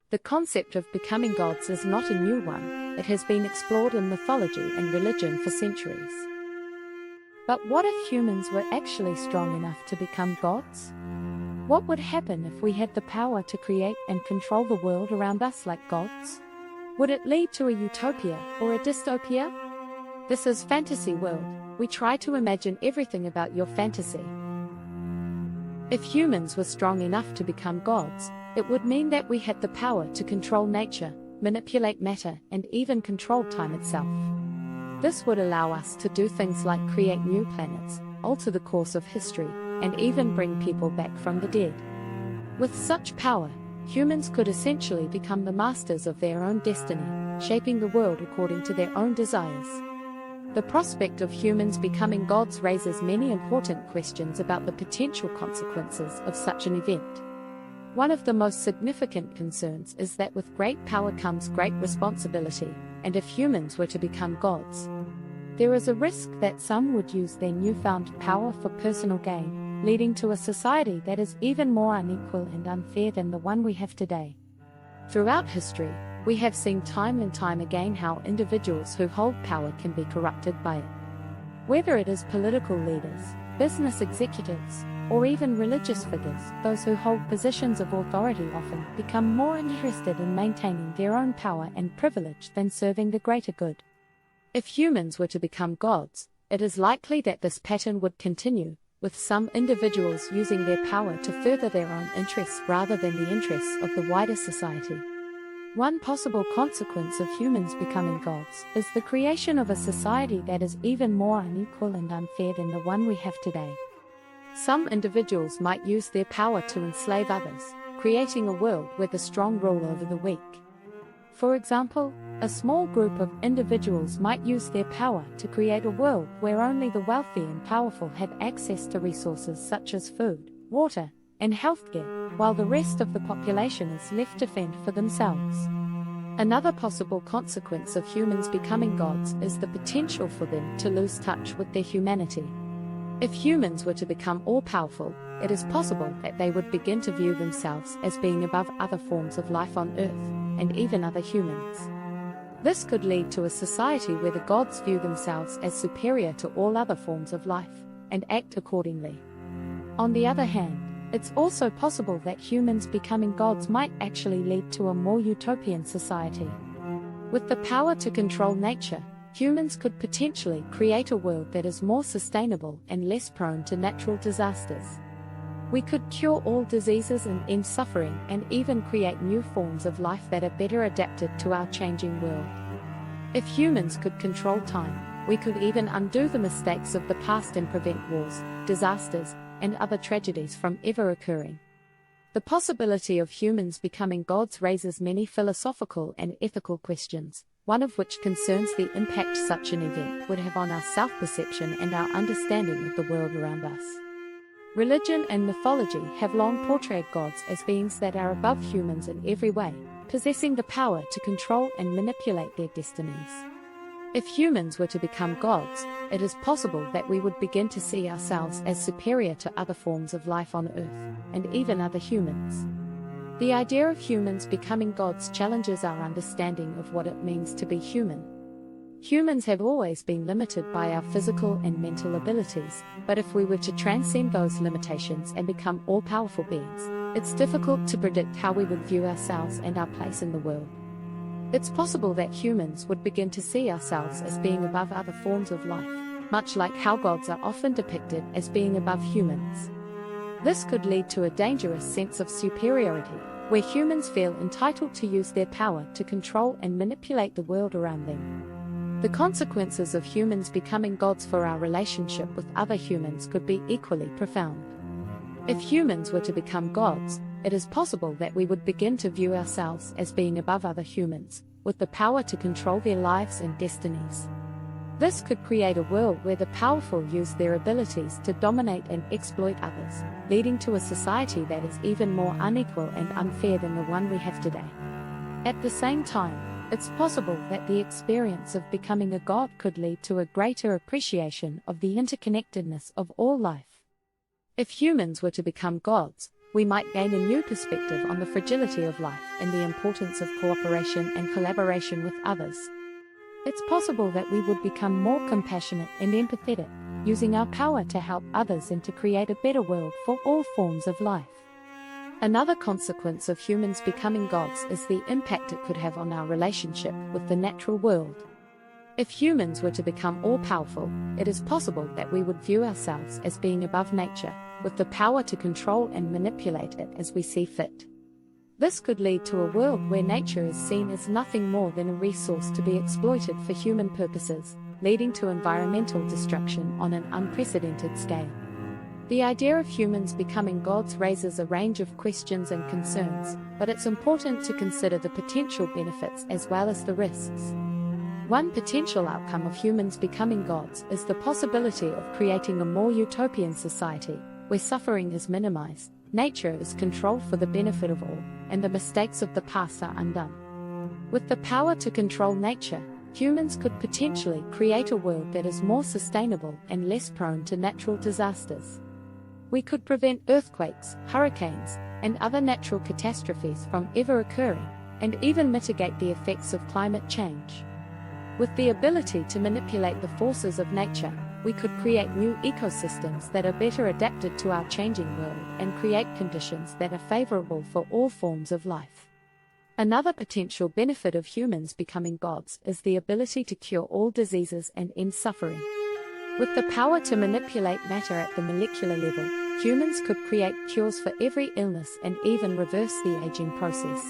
The concept of becoming gods is not a new one. It has been explored in mythology and religion for centuries. But what if humans were actually strong enough to become gods? What would happen if we had the power to create and control the world around us like gods? Would it lead to a utopia or a dystopia? This is Fantasy World. We try to imagine everything about your fantasy. If humans were strong enough to become gods, it would mean that we had the power to control nature, manipulate matter, and even control time itself. This would allow us to do things like create new planets, alter the course of history, and even bring people back from the dead. With such power, humans could essentially become the masters of their own destiny, shaping the world according to their own desires. The prospect of humans becoming gods raises many important questions about the potential consequences of such an event. One of the most significant concerns is that with great power comes great responsibility, and if humans were to become gods, there is a risk that some would use their newfound power for personal gain, leading to a society that is even more unequal and unfair than the one we have today. Throughout history, we have seen time and time again how individuals who hold power can be corrupted by it. Whether it is political leaders, business executives, or even religious figures, those who hold positions of authority often become more interested in maintaining their own power and privilege than serving the greater good. If humans were to become gods, it is likely that this pattern would continue, with some individuals using their power to further their own interests rather than the interests of the wider society. One possible consequence of humans becoming gods is the creation of a society that is even more unequal and unfair than the one we have today. Some individuals might use their power to enslave others, creating a world where the strong rule over the weak. For example, a small group of individuals might use their power to create a world where only the wealthy and powerful have access to resources such as food, water, and healthcare, while the rest of the population is left to fend for themselves. Another possible consequence of humans becoming gods is the potential for them to lose touch with their humanity. If humans were to become all-powerful, it is possible that they would begin to view themselves as being above other forms of life on Earth, and even other humans. This could lead to a society where the gods view themselves as superior to all other forms of life, and act accordingly. On the other hand, it's also possible that humans becoming gods might actually lead to a more utopian society. With the power to control nature, humans could potentially create a world that is more sustainable and less prone to natural disasters. We could cure all diseases and end suffering, and even create new forms of life that are better adapted to our changing world. If humans could control time, we could even undo the mistakes of the past and prevent wars, disasters, and other tragedies from ever occurring. The possibility of humans becoming gods raises many philosophical and ethical questions, one of which concerns the impact such an event would have on our self-perception and our understanding of the world around us. Religion and mythology have long portrayed gods as beings that are above humans in every way, possessing the power to control and manipulate their destinies. If humans were to become gods, it is possible that we would begin to see ourselves as superior to other forms of life on Earth, and even other humans. The idea of humans becoming gods challenges our understanding of what it means to be human. Humans have always been limited by our physical and mental abilities, but if we were to transcend those limitations and become all-powerful beings, it's difficult to predict how we would view ourselves and our place in the world. It's possible that humans would begin to see ourselves as being above other forms of life, much like how gods are often depicted as being above humans. This could lead to a dangerous sense of superiority, where humans feel entitled to use their power to control and manipulate the world around them. The consequences of humans becoming gods for our relationship with other humans could be equally profound. If humans were to become gods, it is possible that we would begin to view ourselves as being above other humans, with the power to control their lives and destinies. This could create a world where the powerful use their abilities to dominate and exploit others, leading to a society that is even more unequal and unfair than the one we have today. At the same time, it's possible that the experience of becoming a god could lead to a greater appreciation of the interconnectedness of all life. If humans were to become gods, we might gain a new perspective on the fragility of life and the importance of cooperation and collaboration with others. It's possible that we would become more compassionate and empathetic, using our power to help others and to create a better world for all forms of life. Another consequence of humans becoming gods is the impact it could have on our relationship with the natural world. If humans were to become all-powerful, it is possible that we would view ourselves as being above nature, with the power to control and manipulate it as we see fit. This could lead to a world where nature is seen as nothing more than a resource to be exploited for human purposes, leading to environmental destruction on an unprecedented scale. The idea of humans becoming gods raises a range of questions and concerns, but it's important to consider the potential benefits as well as the risks. One potential outcome of humans becoming gods is the possibility of creating a more utopian society, where suffering is minimized, nature is controlled for the benefit of all, and the mistakes of the past are undone. With the power to control nature, humans could potentially create a world that is more sustainable and less prone to natural disasters. We could prevent earthquakes, hurricanes, and other natural catastrophes from ever occurring, and even mitigate the effects of climate change. With the ability to manipulate the forces of nature, we could create new ecosystems that are better adapted to our changing world and create conditions that are favorable for all forms of life. Another potential benefit of humans becoming gods is the ability to cure all diseases and end suffering. With the power to manipulate matter at the molecular level, humans could create cures for every illness and even reverse the aging process.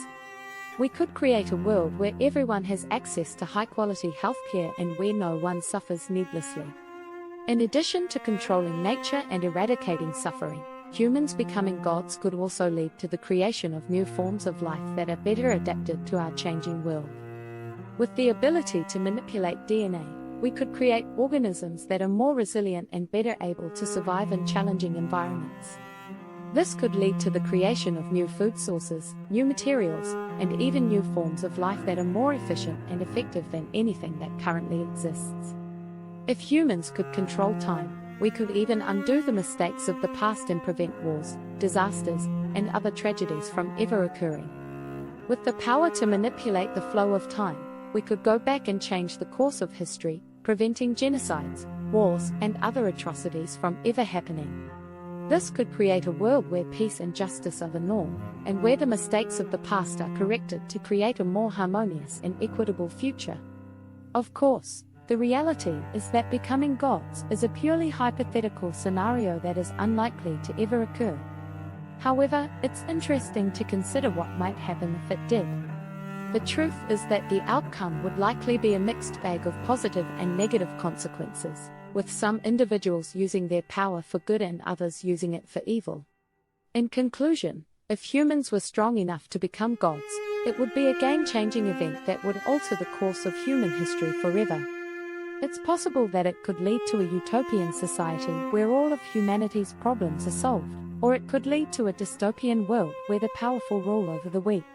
We could create a world where everyone has access to high-quality healthcare and where no one suffers needlessly. In addition to controlling nature and eradicating suffering, humans becoming gods could also lead to the creation of new forms of life that are better adapted to our changing world. With the ability to manipulate DNA, we could create organisms that are more resilient and better able to survive in challenging environments. This could lead to the creation of new food sources, new materials, and even new forms of life that are more efficient and effective than anything that currently exists. If humans could control time, we could even undo the mistakes of the past and prevent wars, disasters, and other tragedies from ever occurring. With the power to manipulate the flow of time, we could go back and change the course of history, preventing genocides, wars, and other atrocities from ever happening. This could create a world where peace and justice are the norm, and where the mistakes of the past are corrected to create a more harmonious and equitable future. Of course, the reality is that becoming gods is a purely hypothetical scenario that is unlikely to ever occur. However, it's interesting to consider what might happen if it did. The truth is that the outcome would likely be a mixed bag of positive and negative consequences, with some individuals using their power for good and others using it for evil. In conclusion, if humans were strong enough to become gods, it would be a game-changing event that would alter the course of human history forever. It's possible that it could lead to a utopian society where all of humanity's problems are solved, or it could lead to a dystopian world where the powerful rule over the weak.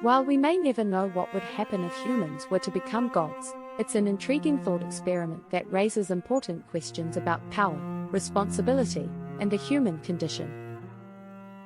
While we may never know what would happen if humans were to become gods, it's an intriguing thought experiment that raises important questions about power, responsibility, and the human condition.